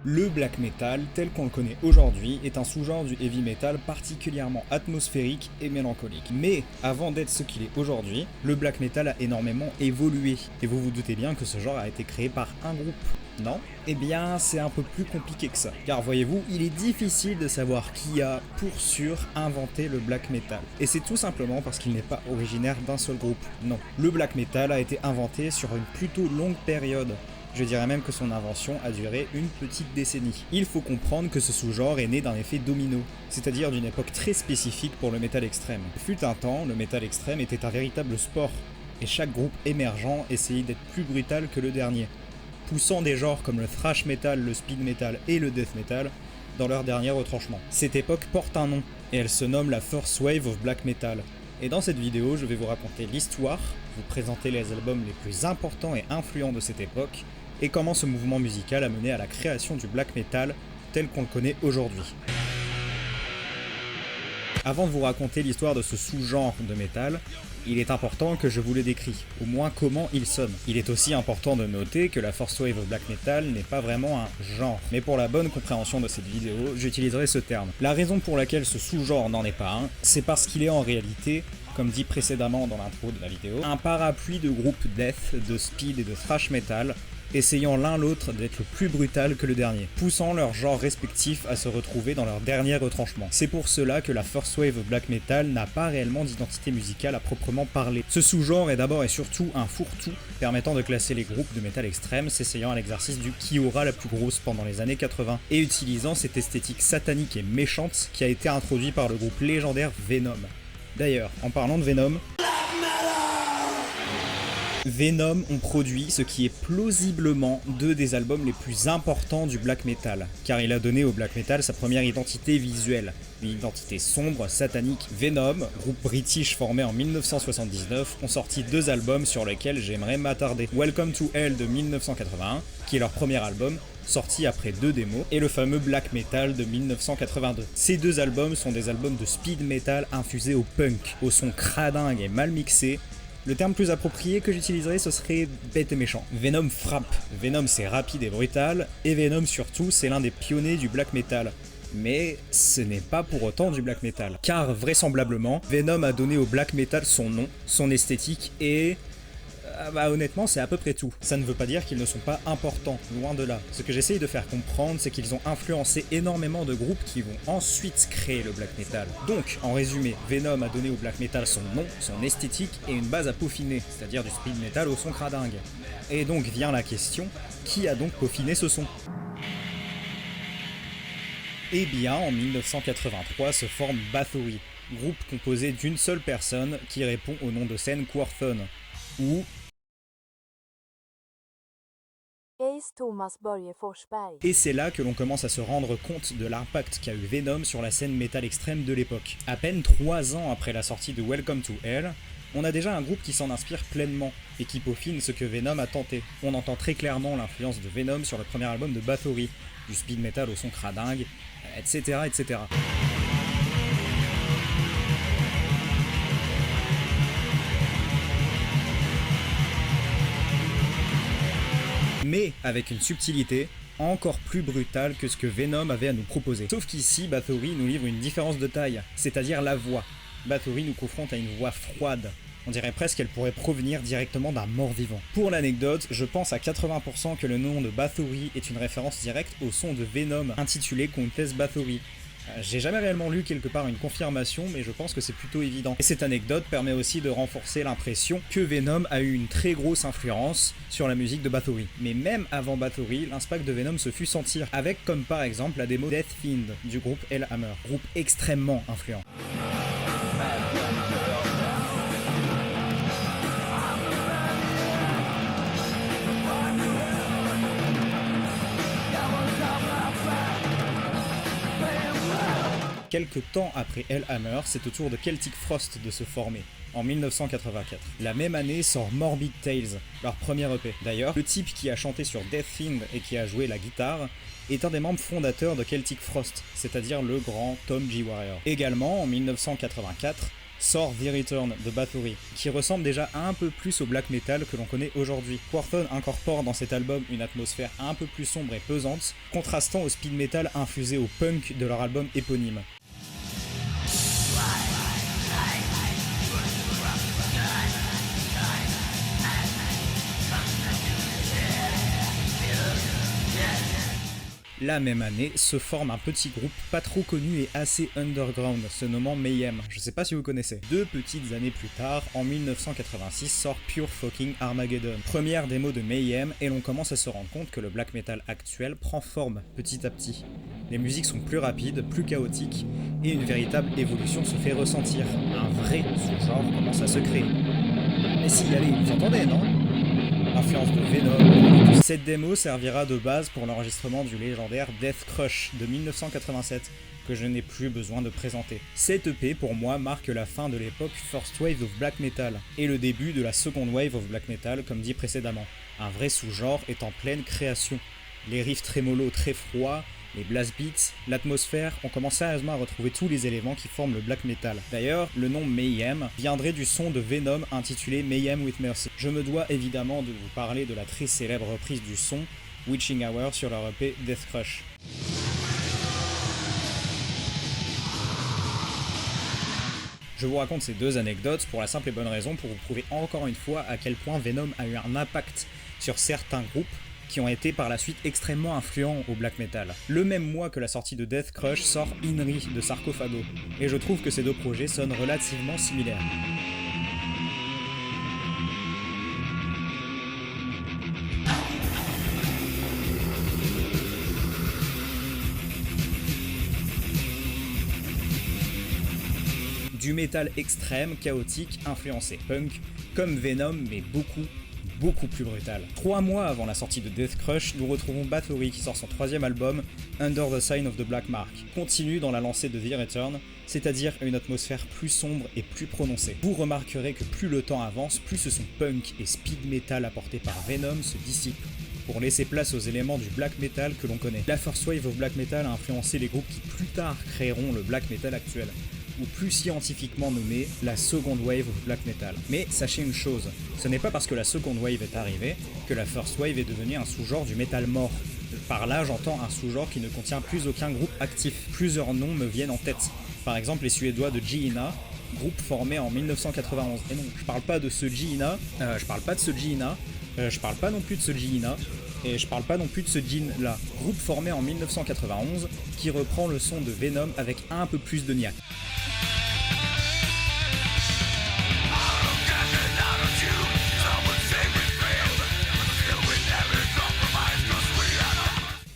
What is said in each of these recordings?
Le black metal, tel qu'on le connaît aujourd'hui, est un sous-genre du heavy metal particulièrement atmosphérique et mélancolique. Mais avant d'être ce qu'il est aujourd'hui, le black metal a énormément évolué. Et vous vous doutez bien que ce genre a été créé par un groupe, non? Eh bien, c'est un peu plus compliqué que ça. Car voyez-vous, il est difficile de savoir qui a, pour sûr, inventé le black metal. Et c'est tout simplement parce qu'il n'est pas originaire d'un seul groupe. Non. Le black metal a été inventé sur une plutôt longue période. Je dirais même que son invention a duré une petite décennie. Il faut comprendre que ce sous-genre est né d'un effet domino, c'est-à-dire d'une époque très spécifique pour le métal extrême. Fut un temps, le métal extrême était un véritable sport, et chaque groupe émergent essayait d'être plus brutal que le dernier, poussant des genres comme le thrash metal, le speed metal et le death metal dans leur dernier retranchement. Cette époque porte un nom, et elle se nomme la First Wave of Black Metal. Et dans cette vidéo, je vais vous raconter l'histoire, vous présenter les albums les plus importants et influents de cette époque, et comment ce mouvement musical a mené à la création du black metal tel qu'on le connaît aujourd'hui. Avant de vous raconter l'histoire de ce sous-genre de métal, il est important que je vous le décris, au moins comment il sonne. Il est aussi important de noter que la First Wave of Black Metal n'est pas vraiment un genre, mais pour la bonne compréhension de cette vidéo, j'utiliserai ce terme. La raison pour laquelle ce sous-genre n'en est pas un, c'est parce qu'il est en réalité, comme dit précédemment dans l'intro de la vidéo, un parapluie de groupes death, de speed et de thrash metal, essayant l'un l'autre d'être le plus brutal que le dernier, poussant leurs genres respectifs à se retrouver dans leur dernier retranchement. C'est pour cela que la First Wave of Black Metal n'a pas réellement d'identité musicale à proprement parler. Ce sous-genre est d'abord et surtout un fourre-tout permettant de classer les groupes de métal extrême s'essayant à l'exercice du qui aura la plus grosse pendant les années 80 et utilisant cette esthétique satanique et méchante qui a été introduite par le groupe légendaire Venom. D'ailleurs, en parlant de Venom, Venom ont produit ce qui est plausiblement deux des albums les plus importants du black metal, car il a donné au black metal sa première identité visuelle, une identité sombre, satanique. Venom, groupe british formé en 1979, ont sorti deux albums sur lesquels j'aimerais m'attarder. Welcome to Hell de 1981, qui est leur premier album, sorti après deux démos, et le fameux Black Metal de 1982. Ces deux albums sont des albums de speed metal infusés au punk, au son cradingue et mal mixé. Le terme plus approprié que j'utiliserais, ce serait bête et méchant. Venom frappe. Venom c'est rapide et brutal, et Venom surtout c'est l'un des pionniers du black metal. Mais ce n'est pas pour autant du black metal. Car vraisemblablement, Venom a donné au black metal son nom, son esthétique et... honnêtement, c'est à peu près tout. Ça ne veut pas dire qu'ils ne sont pas importants, loin de là. Ce que j'essaye de faire comprendre, c'est qu'ils ont influencé énormément de groupes qui vont ensuite créer le black metal. Donc, en résumé, Venom a donné au black metal son nom, son esthétique et une base à peaufiner, c'est-à-dire du speed metal au son cradingue. Et donc vient la question, qui a donc peaufiné ce son ? Eh bien, en 1983 se forme Bathory, groupe composé d'une seule personne qui répond au nom de scène Quorthon, ou et c'est là que l'on commence à se rendre compte de l'impact qu'a eu Venom sur la scène métal extrême de l'époque. À peine 3 ans après la sortie de Welcome to Hell, on a déjà un groupe qui s'en inspire pleinement et qui peaufine ce que Venom a tenté. On entend très clairement l'influence de Venom sur le premier album de Bathory, du speed metal au son cradingue, etc. etc. Mais avec une subtilité encore plus brutale que ce que Venom avait à nous proposer. Sauf qu'ici, Bathory nous livre une différence de taille, c'est-à-dire la voix. Bathory nous confronte à une voix froide. On dirait presque qu'elle pourrait provenir directement d'un mort-vivant. Pour l'anecdote, je pense à 80% que le nom de Bathory est une référence directe au son de Venom, intitulé Countess Bathory. J'ai jamais réellement lu quelque part une confirmation, mais je pense que c'est plutôt évident. Et cette anecdote permet aussi de renforcer l'impression que Venom a eu une très grosse influence sur la musique de Bathory. Mais même avant Bathory, l'impact de Venom se fut sentir, avec comme par exemple la démo Death Fiend du groupe Hellhammer, groupe extrêmement influent. Quelques temps après Hellhammer, c'est au tour de Celtic Frost de se former, en 1984. La même année sort Morbid Tales, leur premier EP. D'ailleurs, le type qui a chanté sur Death Fiend et qui a joué la guitare est un des membres fondateurs de Celtic Frost, c'est-à-dire le grand Tom G. Warrior. Également, en 1984, sort The Return de Bathory, qui ressemble déjà un peu plus au black metal que l'on connaît aujourd'hui. Quorthon incorpore dans cet album une atmosphère un peu plus sombre et pesante, contrastant au speed metal infusé au punk de leur album éponyme. La même année, se forme un petit groupe pas trop connu et assez underground, se nommant Mayhem, je sais pas si vous connaissez. 2 petites années plus tard, en 1986, sort Pure Fucking Armageddon. Première démo de Mayhem, et l'on commence à se rendre compte que le black metal actuel prend forme petit à petit. Les musiques sont plus rapides, plus chaotiques, et une véritable évolution se fait ressentir. Un vrai sous-genre commence à se créer. Mais si, allez, vous entendez, non ? Influence de Venom. Cette démo servira de base pour l'enregistrement du légendaire Death Crush de 1987, que je n'ai plus besoin de présenter. Cette EP pour moi marque la fin de l'époque First Wave of Black Metal, et le début de la Second Wave of Black Metal comme dit précédemment. Un vrai sous-genre est en pleine création. Les riffs trémolo très froids, les blast beats, l'atmosphère, on commence sérieusement à retrouver tous les éléments qui forment le black metal. D'ailleurs, le nom Mayhem viendrait du son de Venom intitulé Mayhem with Mercy. Je me dois évidemment de vous parler de la très célèbre reprise du son, Witching Hour sur leur EP Death Crush. Je vous raconte ces 2 anecdotes pour la simple et bonne raison pour vous prouver encore une fois à quel point Venom a eu un impact sur certains groupes qui ont été par la suite extrêmement influents au black metal. Le même mois que la sortie de Death Crush sort Inri de Sarcophago, et je trouve que ces 2 projets sonnent relativement similaires. Du métal extrême, chaotique, influencé punk, comme Venom, mais beaucoup plus brutal. 3 mois avant la sortie de Death Crush, nous retrouvons Bathory qui sort son 3e album, Under the Sign of the Black Mark. Continue dans la lancée de The Return, c'est-à-dire une atmosphère plus sombre et plus prononcée. Vous remarquerez que plus le temps avance, plus ce son punk et speed metal apporté par Venom se dissipe, pour laisser place aux éléments du black metal que l'on connaît. La First Wave of Black Metal a influencé les groupes qui plus tard créeront le black metal actuel, ou plus scientifiquement nommé la Second Wave of Black Metal. Mais sachez une chose, ce n'est pas parce que la Second Wave est arrivée que la First Wave est devenue un sous-genre du metal mort. Par là, j'entends un sous-genre qui ne contient plus aucun groupe actif. Plusieurs noms me viennent en tête. Par exemple, les Suédois de Gina, groupe formé en 1991. Et non, je parle pas de ce Gina, je parle pas non plus de ce Gina, et je parle pas non plus de ce Gin là. Groupe formé en 1991 qui reprend le son de Venom avec un peu plus de niaque.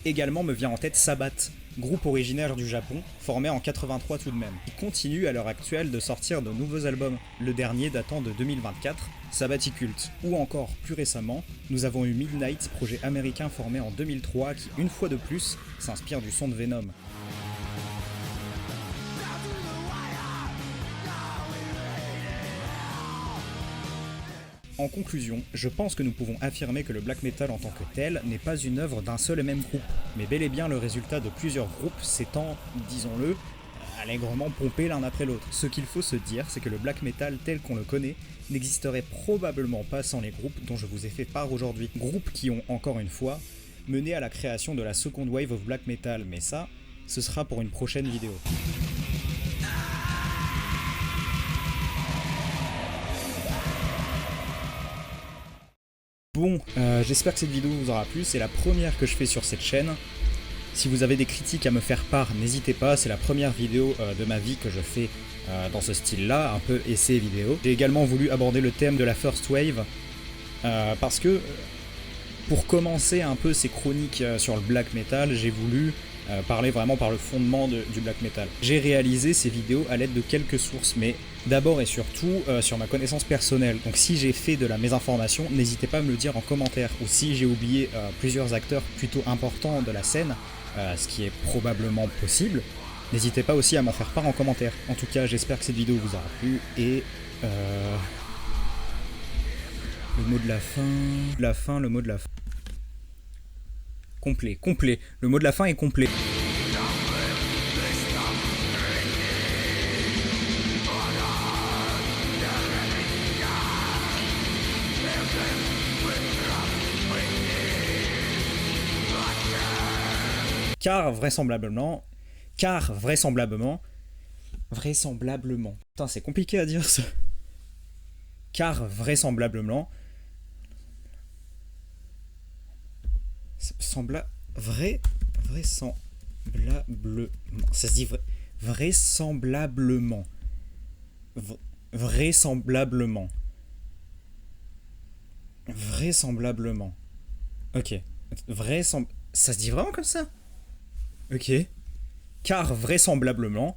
Également me vient en tête Sabbath, groupe originaire du Japon, formé en 83 tout de même, qui continue à l'heure actuelle de sortir de nouveaux albums, le dernier datant de 2024, Sabbaticult. Ou encore, plus récemment, nous avons eu Midnight, projet américain formé en 2003 qui, une fois de plus, s'inspire du son de Venom. En conclusion, je pense que nous pouvons affirmer que le black metal en tant que tel n'est pas une œuvre d'un seul et même groupe, mais bel et bien le résultat de plusieurs groupes s'étant, disons-le, allègrement pompés l'un après l'autre. Ce qu'il faut se dire, c'est que le black metal tel qu'on le connaît n'existerait probablement pas sans les groupes dont je vous ai fait part aujourd'hui. Groupes qui ont, encore une fois, mené à la création de la Second Wave of Black Metal, mais ça, ce sera pour une prochaine vidéo. Bon, j'espère que cette vidéo vous aura plu, c'est la première que je fais sur cette chaîne. Si vous avez des critiques à me faire part, n'hésitez pas, c'est la première vidéo de ma vie que je fais dans ce style-là, un peu essai vidéo. J'ai également voulu aborder le thème de la First Wave, parce que pour commencer un peu ces chroniques sur le black metal, j'ai voulu parler vraiment par le fondement du black metal. J'ai réalisé ces vidéos à l'aide de quelques sources, mais d'abord et surtout sur ma connaissance personnelle. Donc si j'ai fait de la mésinformation, n'hésitez pas à me le dire en commentaire. Ou si j'ai oublié plusieurs acteurs plutôt importants de la scène, ce qui est probablement possible, n'hésitez pas aussi à m'en faire part en commentaire. En tout cas, j'espère que cette vidéo vous aura plu et... le mot de la fin... le mot de la fin... Complet. Le mot de la fin est complet. Car vraisemblablement... Car vraisemblablement... Vraisemblablement... Putain, c'est compliqué à dire ça. Car vraisemblablement... Vraisemblablement... Ça se dit vraisemblablement. Vraisemblablement. Vraisemblablement. Ok. Ça se dit vraiment comme ça? Ok. Car vraisemblablement...